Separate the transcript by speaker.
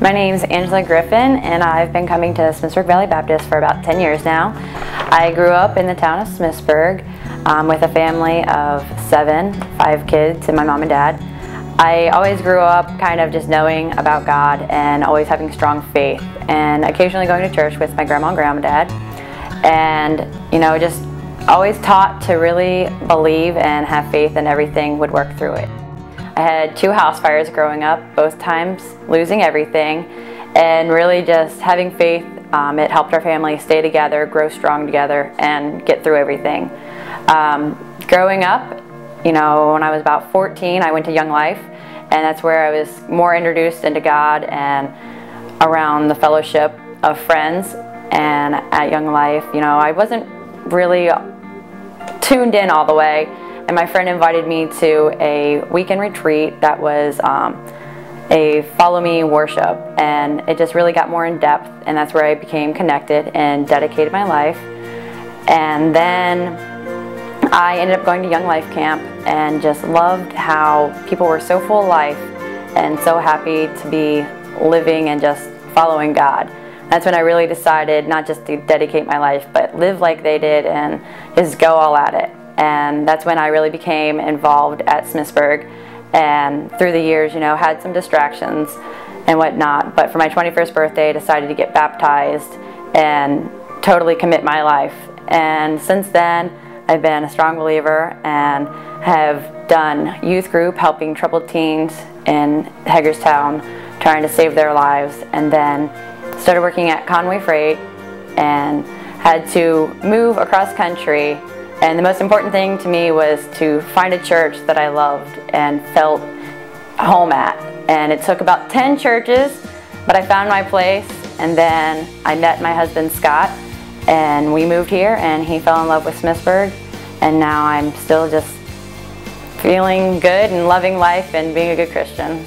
Speaker 1: My name's Griffin, and I've been coming to Smithsburg Valley Baptist for about 10 years now. I grew up in the town of Smithsburg with a family of 5 kids, and my mom and dad. I always grew up kind of just knowing about God and always having strong faith, and occasionally going to church with my grandma and granddad, and just always taught to really believe and have faith, and everything would work through it. I had 2 house fires growing up, both times losing everything, and really just having faith. It helped our family stay together, grow strong together, and get through everything. Growing up, when I was about 14, I went to Young Life, and that's where I was more introduced into God and around the fellowship of friends. And at Young Life, I wasn't really tuned in all the way. And my friend invited me to a weekend retreat that was a follow me worship, and it just really got more in depth, and that's where I became connected and dedicated my life. And then I ended up going to Young Life Camp and just loved how people were so full of life and so happy to be living and just following God. That's when I really decided not just to dedicate my life, but live like they did and just go all at it. And that's when I really became involved at Smithsburg, and through the years, had some distractions and whatnot, but for my 21st birthday, I decided to get baptized and totally commit my life. And since then, I've been a strong believer and have done youth group helping troubled teens in Hagerstown, trying to save their lives, and then started working at Conway Freight and had to move across country. And the most important thing to me was to find a church that I loved and felt home at. And it took about 10 churches, but I found my place, and then I met my husband Scott, and we moved here, and he fell in love with Smithsburg, and now I'm still just feeling good and loving life and being a good Christian.